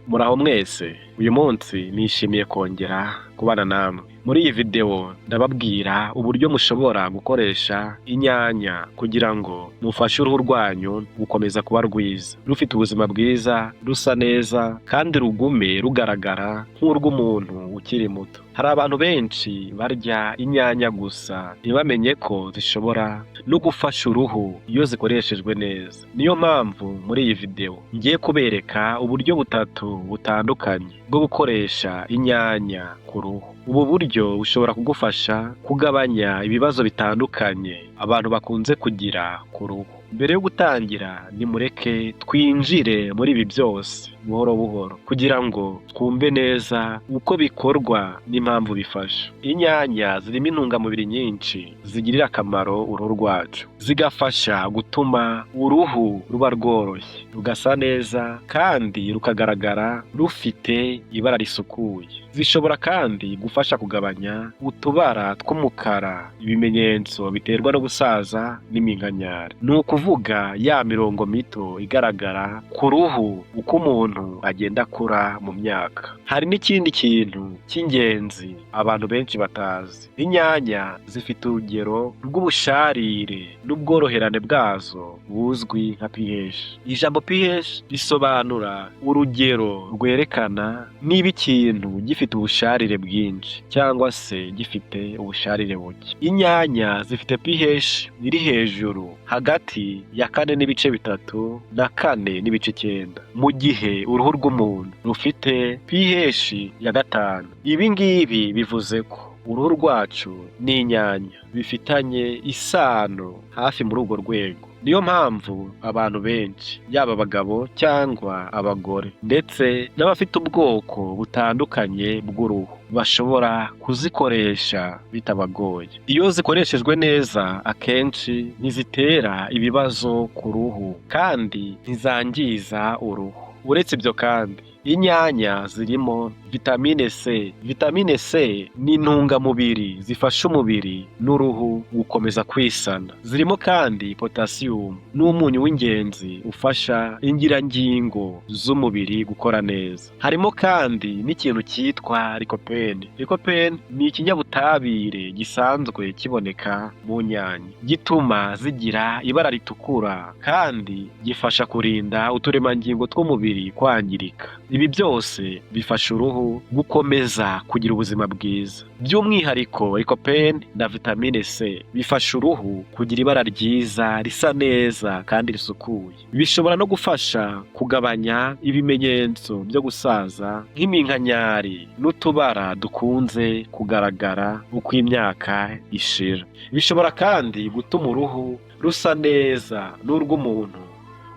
Muraho mwese, uyu munsi nishimiye kongera kubana namwe. Muri iyi video ndababwira uburyo mushobora gukoresha inyanya kugira ngo mufashe uruhu rwanyu gukomeza kuba rwiza, rufite ubuzima bwiza, rusa neza kandi rugume rugaragara nk'urw'umuntu ukiri muto. Hari abantu benshi barya inyanya gusa ntibamenye ko zishobora no gufasha uruhu iyo zikoreshejwe neza. Niyo mpamvu muri iyi video ngiye kubereka uburyo butatu butandukanye bwo gukoresha inyanya ku ruhu. Ubu buryo bushobora kugufasha kugabanya ibibazo bitandukanye abantu bakunze kugira ku ruhu. Mbere yo gutangira nimureke twinjire muri ibi byose buhoro buhoro kugira ngo twumve neza uko bikorwa n'impamvu bifasha. Inyanya zirimo intungamubiri nyinshi zigirira akamaro uruhu rwacu, zigafasha gutuma uruhu ruba rworoshye, rugasa neza kandi rukagaragara rufite ibara risukuye. Zishobora kandi gufasha kugabanya utubara tw'umukara, ibimenyetso biterwa no gusaza n'iminkanyari. Ni ukuvuga ya mirongo mito igaragara ku ruhu uko umuntu agenda akura mu myaka. Hari n'ikindi kintu cy'ingenzi abantu benshi batazi. Inyanya zifite urugero rw'ubusharire n'ubworoherane bwazo buzwi nka pH. Ijambo pH risobanura urugero rwerekana niba ikintu gifite ubusharire bwinshi cyangwa se gifite ubusharire buke. Inyanya zifite pH iri hejuru hagati ya 4.3 na 4.9, mu gihe uruhu rw'umuntu rufite pH ya 5. Ibi ngibi bivuze ko uruhu rwacu n'inyanya bifitanye isano hafi muri urwo rwego. Niyo mpamvu abantu benshi, yaba abagabo cyangwa abagore ndetse n'abafite ubwoko butandukanye bw'uruhu, bashobora kuzikoresha bitabagoye. Iyo zikoreshejwe neza akenshi ntizitera ibibazo ku ruhu kandi ntizangiza uruhu. Uretse ibyo kandi, inyanya zirimo vitamine C. Vitamine C ni intungamubiri zifasha umubiri n'uruhu gukomeza kwisana. Zirimo kandi potassium, n'umunyu w'ingenzi ufasha ingirangingo z'umubiri gukora neza. Harimo kandi n'ikintu cyitwa lycopene. Lycopene ni ikinyabutabire gisanzwe kiboneka mu nyanya, gituma zigira ibara ritukura kandi gifasha kurinda uturemangingo tw'umubiri kwangirika. Ibi byose bifasha uruhu gukomeza kugira ubuzima bwiza. By'umwihariko lycopene na vitamine C bifasha uruhu kugira ibara ryiza, risa neza kandi risukuye. Bishobora no gufasha kugabanya ibimenyetso byo gusaza nk'iminkanyari n'utubara dukunze kugaragara uko imyaka ishira. Bishobora kandi gutuma uruhu rusa neza n'urw'umuntu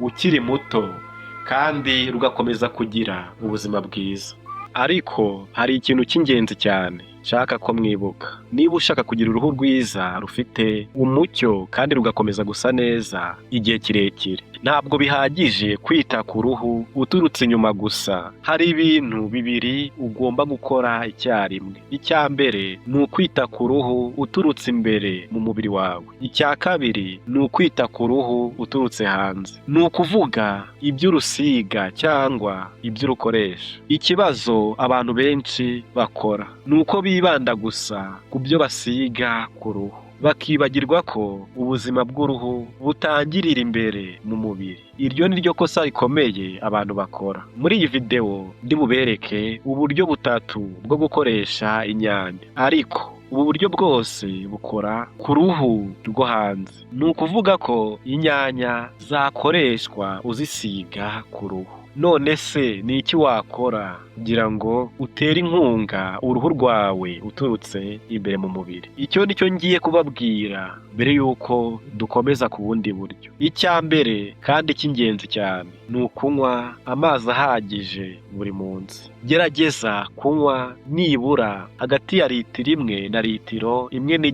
ukiri muto kandi rugakomeza kugira ubuzima bwiza. Ariko hari ikintu cy'ingenzi cyane nshaka ko mwibuka. Niba ushaka kugira uruhu rwiza rufite umucyo kandi rugakomeza gusa neza igihe kirekire, ntabwo bihagije kwita ku ruhu uturutse inyuma gusa. Hari ibintu bibiri ugomba gukora icyarimwe. Icya mbere ni ukwita ku ruhu uturutse imbere mu mubiri wawe. Icya kabiri ni ukwita ku ruhu uturutse hanze, ni ukuvuga iby'urusiga cyangwa iby'urukoresha. Ikibazo abantu benshi bakora ni uko bibanda gusa ku byo basiga ku ruhu, bakibagirwa ko ubuzima bw'uruhu butangirira imbere mu mubiri. Iryo ni ryo kosa rikomeye abantu bakora. Muri iyi video ndibubereke uburyo butatu bwo gukoresha inyanya, ariko ubu buryo bwose bukora ku ruhu rwo hanze. Ni ukuvuga ko inyanya zakoreshwa uzisiga ku ruhu. None se ni iki wakora kugira ngo utere inkunga uruhu rwawe uturutse imbere mu mubiri? Icyo ni cyo ngiye kubabwira mbere y'uko dukomeza ku bundi buryo. Icya mbere kandi cy'ingenzi cyane ni ukunywa amazi ahagije buri munsi. Gerageza kunywa nibura hagati ya 1 na 1.5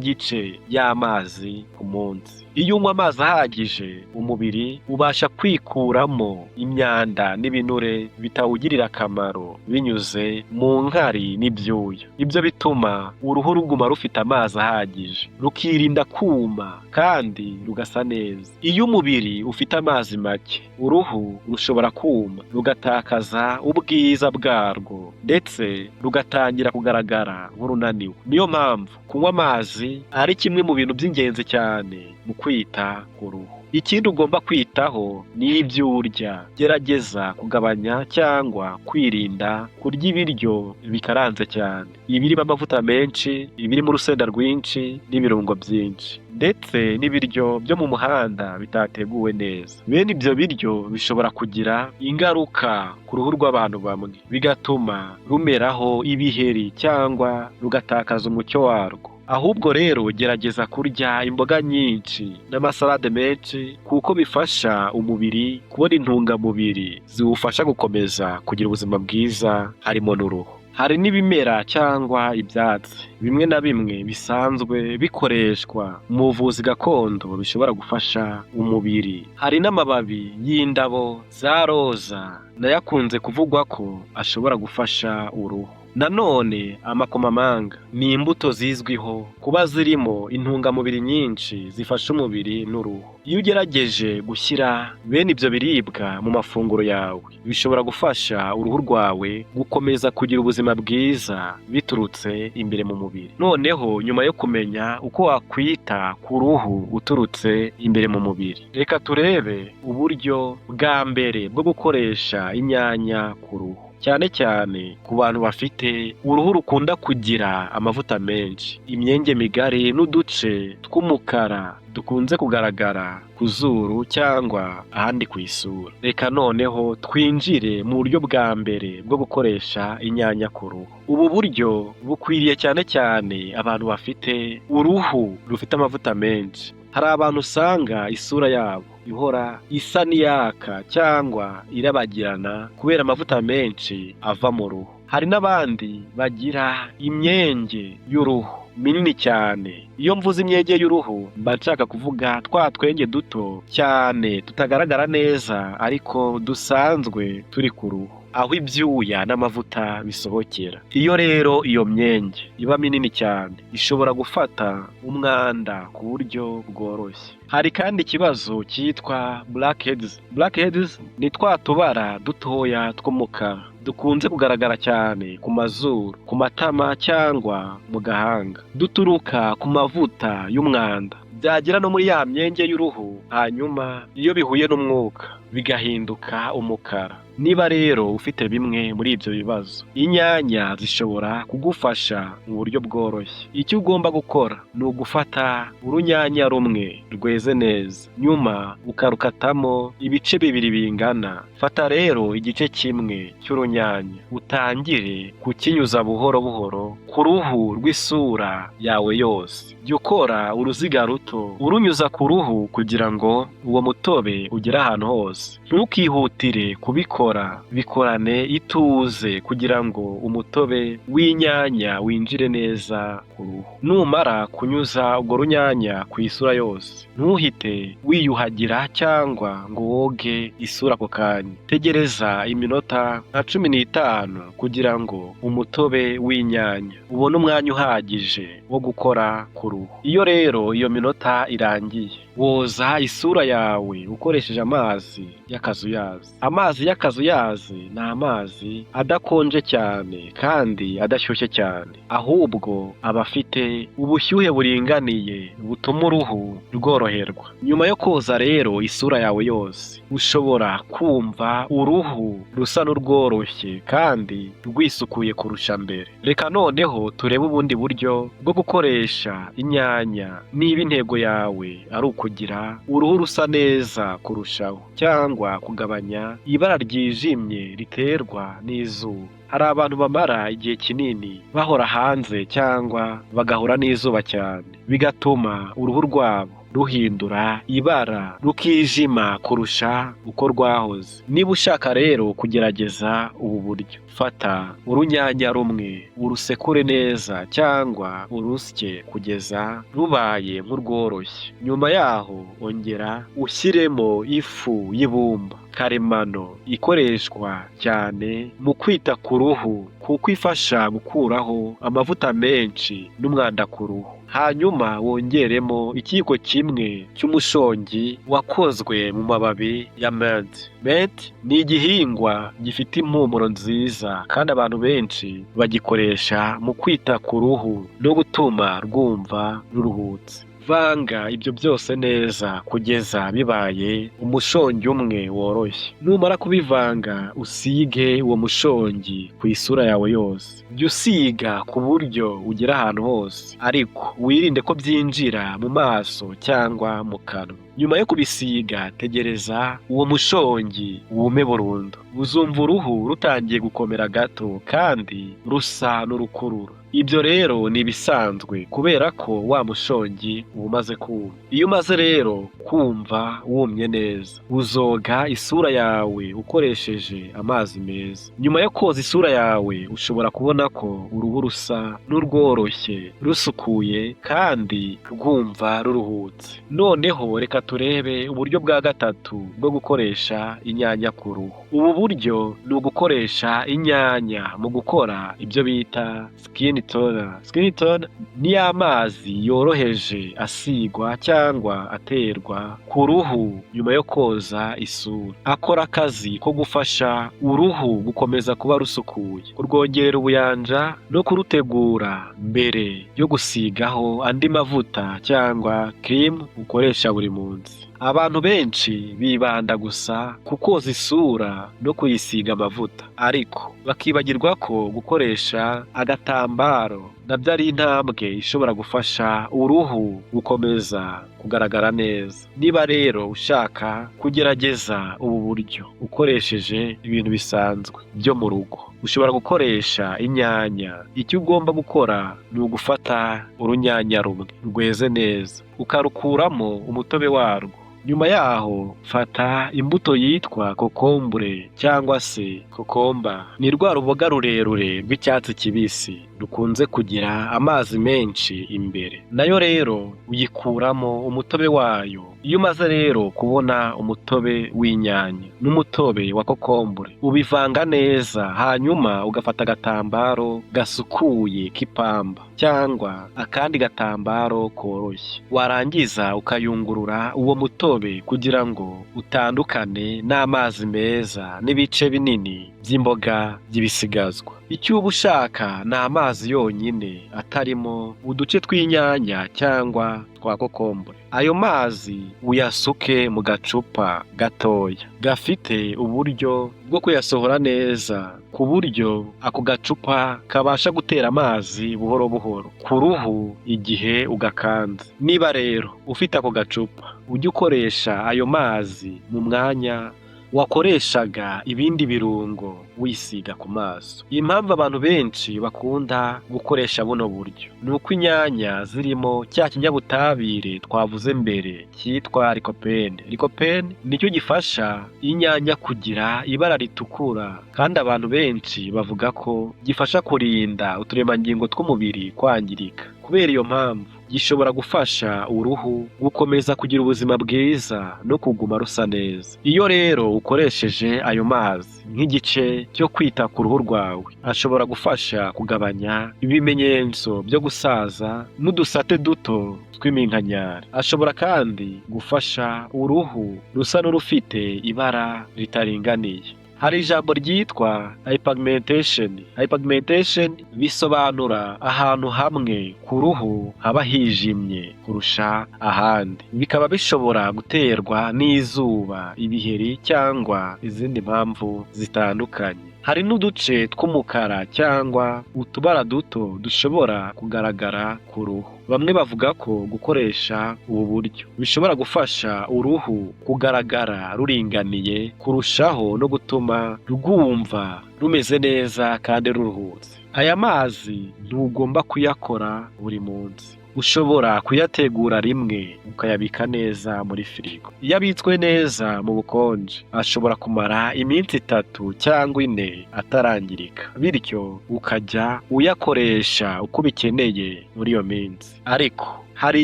litiro y'amazi ku munsi. Iyo unywa amazi ahagije, umubiri ubasha kwikuramo imyanda n'ibinure bitawugirira akamaro binyuze mu nkari n'ibyuya. Ibyo bituma uruhu ruguma rufite amazi ahagije, rukirinda kuma kandi rugasa neza. Iyo umubiri ufite amazi make, uruhu rushobora kuma, rugatakaza ubwiza bwarwo ndetse rugatangira kugaragara nk'urunaniwe. Niyo mpamvu kunywa amazi ari kimwe mu bintu by'ingenzi cyane mu kwita ku ruhu. Ikindi ugomba kwitaho ni ibyo urya. Gerageza kugabanya cyangwa kwirinda kurya ibiryo bikaranze cyane, ibirimo amavuta menshi, ibirimo urusenda rwinshi n'ibirungo byinshi, ndetse n'ibiryo byo mu muhanda bitateguwe neza. Bene ibyo biryo bishobora kugira ingaruka ku ruhu rw'abantu bamwe, bigatuma rumeraho ibiheri cyangwa rugatakaza umucyo warwo. Ahubwo rero gerageza kurya imboga nyinshi n'amasalade menshi, kuko bifasha umubiri kubona intungamubiri ziwufasha gukomeza kugira ubuzima bwiza, harimo n'uruhu. Hari n'ibimera cyangwa ibyatsi bimwe na bimwe bisanzwe bikoreshwa mu buvuzi gakondo bishobora gufasha umubiri. Hari n'amababi y'indabo za roza nayo akunze kuvugwa ko ashobora gufasha uruhu. Nanone amakomamanga ni imbuto zizwiho kuba zirimo intungamubiri nyinshi zifasha umubiri n'uruhu. Iyo ugerageje gushyira bene ibyo biribwa mu mafunguro yawe, bishobora gufasha uruhu rwawe gukomeza kugira ubuzima bwiza biturutse imbere mu mubiri. Noneho nyuma yo kumenya uko wakwita ku ruhu uturutse imbere mu mubiri, reka turebe uburyo bwa mbere bwo gukoresha inyanya ku ruhu, cyane cyane ku bantu bafite uruhu rukunda kugira amavuta menshi, imyenge migari n'uduce tw'umukara dukunze kugaragara ku zuru cyangwa ahandi ku isura. Reka noneho twinjire mu buryo bwa mbere bwo gukoresha inyanya ku ruhu. Ubu buryo bukwiriye cyane cyane abantu bafite uruhu rufite amavuta menshi. Hari abantu usanga isura yabo ihora isa n'iyaka cyangwa irabagirana kubera amavuta menshi ava mu ruhu. Hari n'abandi bagira imyenge y'uruhu minini cyane. Iyo mvuze imyenge y'uruhu mba nshaka kuvuga twa twenge duto cyane tutagaragara neza ariko dusanzwe turi ku ruhu, aho ibyuya n'amavuta bisohokera. Iyo rero iyo myenge iba minini cyane, ishobora gufata umwanda ku buryo bworoshye. Hari kandi ikibazo cyitwa blackheads. Blackheads ni twa tubara dutoya tw'umukara dukunze kugaragara cyane ku mazuru, ku matama cyangwa mu gahanga, duturuka ku mavuta y'umwanda. Byagera no muri ya myenge y'uruhu, hanyuma iyo bihuye n'umwuka bigahinduka umukara. Niba rero ufite bimwe muri ibyo bibazo, inyanya zishobora kugufasha mu buryo bworoshye. Icyo ugomba gukora ni ugufata urunyanya rumwe rweze neza, nyuma ukarukatamo ibice bibiri bingana. Fata rero igice kimwe cy'urunyanya, utangire kukinyuza buhoro buhoro ku ruhu rw'isura yawe yose. Jya ukora uruziga ruto urunyuza ku ruhu kugira ngo uwo mutobe ugere ahantu hose. Ntukihutire kubikora, bikorane ituze kugira ngo umutobe w'inyanya winjire neza ku ruhu. Numara kunyuza urwo runyanya ku isura yose, ntuhite wiyuhagira cyangwa ngo woge isura ako kanya. Tegereza iminota nka 15 kugira ngo umutobe w'inyanya ubone umwanya uhagije wo gukora ku ruhu. Iyo rero iyo minota irangiye, woza isura yawe ukoresheje amazi y'akazuyazi. Amazi y'akazuyazi ni amazi adakonje cyane kandi adashyushye cyane, ahubwo aba afite ubushyuhe buringaniye butuma uruhu rworoherwa. Nyuma yo koza rero isura yawe yose, ushobora kumva uruhu rusa n'urworoshye kandi rwisukuye kurusha mbere. Reka noneho turebe ubundi buryo bwo gukoresha inyanya niba intego yawe ari ukugira uruhu rusa neza kurushaho cyangwa kugabanya ibara ryijimye riterwa n'izuba. Hari abantu bamara igihe kinini bahora hanze cyangwa bagahura n'izuba cyane, bigatuma uruhu rwabo ruhindura ibara rukijima kurusha uko rwahoze. Niba ushaka rero kugerageza ubu buryo, fata urunyanya rumwe urusekure neza cyangwa urusye kugeza rubaye nk'urworoshye. Nyuma yaho ongera ushyiremo ifu y'ibumba karemano ikoreshwa cyane mu kwita ku ruhu kuko ifasha gukuraho amavuta menshi n'umwanda ku ruhu. Hanyuma wongeremo ikiyiko kimwe cy'umushongi wakozwe mu mababi ya mint. Mint ni igihingwa gifite impumuro nziza kandi abantu benshi bagikoresha mu kwita ku ruhu no gutuma rwumva ruruhutse. Vanga ibyo byose neza kugeza bibaye umushongi umwe woroshye. Numara kubivanga usige uwo mushongi ku isura yawe yose. Jya usiga ku buryo ugera ahantu hose, ariko wirinde ko byinjira mu maso cyangwa mu kanwa. Nyuma yo kubisiga tegereza uwo mushongi wume burundu. Uzumva uruhu rutangiye gukomera gato kandi rusa n'urukurura. Ibyo rero ni ibisanzwe kubera ko wa mushongi uba umaze kuma. Iyo umaze rero kumva wumye neza, uzoga isura yawe ukoresheje amazi meza. Nyuma yo koza isura yawe ushobora kubona ko uruhu rusa n'urworoshye, rusukuye kandi rwumva ruruhutse. Noneho reka turebe uburyo bwa gatatu bwo gukoresha inyanya ku ruhu. Ubu buryo ni ugukoresha inyanya mu gukora ibyo bita skin toner. Skin toner ni amazi yoroheje asigwa cyangwa aterwa ku ruhu nyuma yo koza isura. Akora akazi ko gufasha uruhu gukomeza kuba rusukuye, kurwongerera ubuyanja no kurutegura mbere yo gusigaho andi mavuta cyangwa cream ukoresha buri munsi. Abantu benshi bibanda gusa ku koza isura no kuyisiga amavuta, ariko bakibagirwa ko gukoresha agatambaro nabyo ari intambwe ishobora gufasha uruhu gukomeza kugaragara neza. Niba rero ushaka kugerageza ubu buryo ukoresheje ibintu bisanzwe byo mu rugo, ushobora gukoresha inyanya. Icyo ugomba gukora ni ugufata urunyanya rumwe rweze neza ukarukuramo umutobe warwo. Nyuma yaho fata imbuto yitwa kokombure cyangwa se kokomba. Ni rwa ruboga rurerure rw'icyatsi kibisi rukunze kugira amazi menshi imbere. Nayo rero uyikuramo umutobe wayo. Iyo umaze rero kubona umutobe w'inyanya n'umutobe wa kokombure, ubivanga neza, hanyuma ugafata agatambaro gasukuye k'ipamba cyangwa akandi gatambaro koroshye. Warangiza ukayungurura uwo mutobe kugira ngo utandukane n'amazi meza n'ibice binini by'imboga by'ibisigazwa. Icyo uba ushaka ni amazi yonyine atarimo uduce tw'inyanya cyangwa twa kokombure. Ayo mazi uyasuke mu gacupa gatoya gafite uburyo bwo kuyasohora neza, ku buryo ako gacupa kabasha gutera amazi buhoro buhoro ku ruhu igihe ugakanze. Niba rero ufite ako gacupa, ujye ukoresha ayo mazi mu mwanya wakoreshaga ibindi birungo wisiga ku maso. Impamvu abantu benshi bakunda gukoresha buno buryo ni uko inyanya zirimo cya kinyabutabire twavuze mbere cyitwa lycopene. Lycopene nicyo gifasha inyanya kugira ibara ritukura, kandi abantu benshi bavuga ko gifasha kurinda uturemangingo tw'umubiri kwangirika. Kubera iyo mpamvu gishobora gufasha uruhu gukomeza kugira ubuzima bwiza no kuguma rusa neza. Iyo rero ukoresheje ayo mazi nk'igice cyo kwita ku ruhu rwawe, ashobora gufasha kugabanya ibimenyetso byo gusaza n'udusate duto tw'iminkanyari. Ashobora kandi gufasha uruhu rusa n'urufite ibara ritaringaniye. Hari ijambo ryitwa hypigmentation. Hypigmentation bisobanura ahantu hamwe ku ruhu haba hijimye kurusha ahandi. Bikaba bishobora guterwa n'izuba, ibiheri cyangwa izindi mpamvu zitandukanye. Hari n'uduce tw'umukara cyangwa utubara duto dushobora kugaragara ku ruhu. Bamwe bavuga ko gukoresha ubu buryo bishobora gufasha uruhu kugaragara ruringaniye kurushaho no gutuma rwumva rumeze neza kandi ruruhutse. Aya mazi ntugomba kuyakora buri munsi. ushobora kuyategura rimwe ukayabika neza muri firigo. Iyo abitswe neza mu bukonje ashobora kumara iminsi 3 cyangwa 4 atarangirika, bityo ukajya uyakoresha uko ubikeneye muri iyo minsi. Ariko hari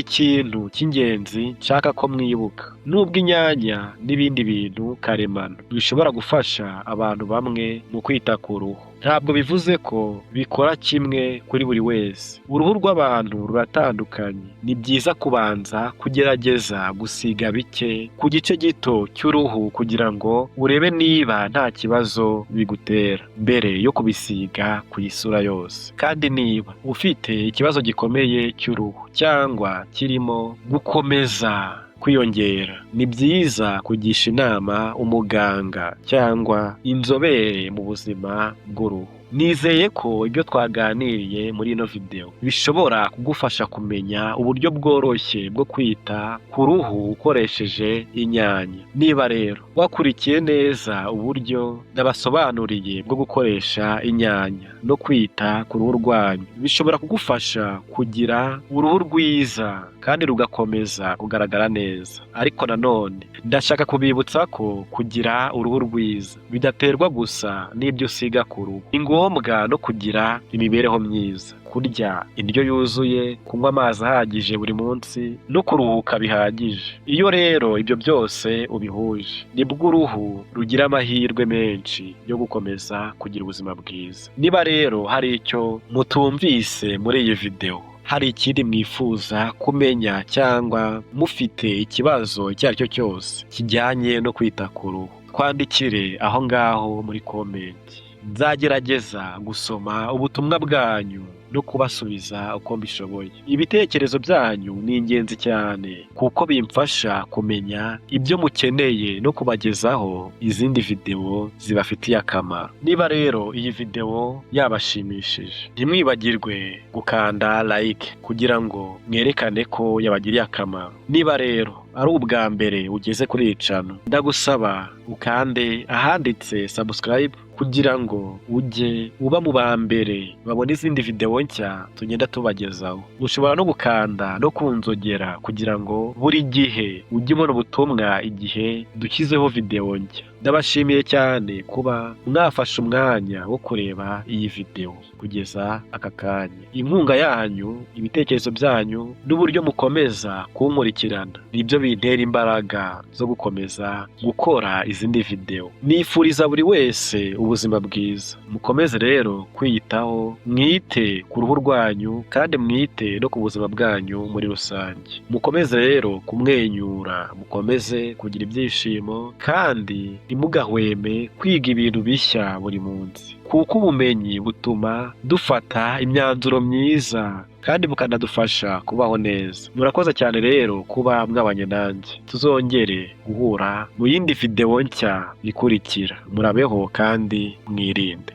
ikintu cy'ingenzi nshaka ko mwibuka. Nubwo inyanya n'ibindi bintu karemano bishobora gufasha abantu bamwe mu kwita ku ruhu, ntabwo bivuze ko bikora kimwe kuri buri wese. Uruhu rw'abantu ruratandukanye. Ni byiza kubanza kugerageza gusiga bike ku gice gito cy'uruhu kugira ngo urebe niba nta kibazo bigutera mbere yo kubisiga ku isura yose. Kandi niba ufite ikibazo gikomeye cy'uruhu cyangwa kirimo gukomeza kwiyongera, ni byiza kugisha inama umuganga cyangwa inzobere mu buzima bw'uruhu. Nizeye ko ibyo twaganiriye muri ino video bishobora kugufasha kumenya uburyo bworoshye bwo kwita ku ruhu ukoresheje inyanya. Niba rero wakurikiye neza uburyo ndabasobanuriye bwo gukoresha inyanya no kwita ku ruhu rwanyu, bishobora kugufasha kugira uruhu rwiza kandi rugakomeza kugaragara neza. Ariko nanone ndashaka kubibutsa ko kugira uruhu rwiza bidaterwa gusa n'ibyo usiga ku ruhu. Ni ngombwa no kugira imibereho myiza, kurya indyo yuzuye, kunywa amazi ahagije buri munsi no kuruhuka bihagije. Iyo rero ibyo byose ubihuje, nibwo uruhu rugira amahirwe menshi yo gukomeza kugira ubuzima bwiza. Niba rero hari icyo mutumvise muri iyi video, hari ikindi mwifuza kumenya cyangwa mufite ikibazo icyo ari cyo cyose kijyanye no kwita ku ruhu, twandikire aho ngaho muri komenti. Nzagerageza gusoma ubutumwa bwanyu no kubasubiza uko mbishoboye. Ibitekerezo byanyu ni ingenzi cyane kuko bimfasha kumenya ibyo mukeneye no kubagezaho izindi video zibafitiye akamaro. Niba rero iyi video yabashimishije, ntimwibagirwe gukanda like kugira ngo mwerekane ko yabagiriye akamaro. Niba rero ari ubwa mbere ugeze kuri iyi channel, ndagusaba ukande ahanditse subscribe kugira ngo ujye uba mu ba mbere babona izindi video nshya tugenda tubagezaho. Ushobora no gukanda no kunzogera kugira ngo buri gihe ujye ubona ubutumwa igihe dushyizeho video nshya. Ndabashimiye cyane kuba mwafashe umwanya wo kureba iyi video kugeza aka kanya. Inkunga yanyu, ibitekerezo byanyu n'uburyo mukomeza kunkurikirana nibyo bintera imbaraga zo gukomeza gukora izindi video. Nifuriza buri wese ubuzima bwiza. Mukomeze rero kwiyitaho, mwite ku ruhu rwanyu kandi mwite no ku buzima bwanyu muri rusange. Mukomeze rero kumwenyura, mukomeze kugira ibyishimo kandi ntimugahweme kwiga ibintu bishya buri munsi, kuko ubumenyi butuma dufata imyanzuro myiza kandi bukanadufasha kubaho neza. Murakoze cyane rero kuba mwabanye nanjye. Tuzongere guhura mu yindi video nshya ikurikira. Murabeho kandi mwirinde.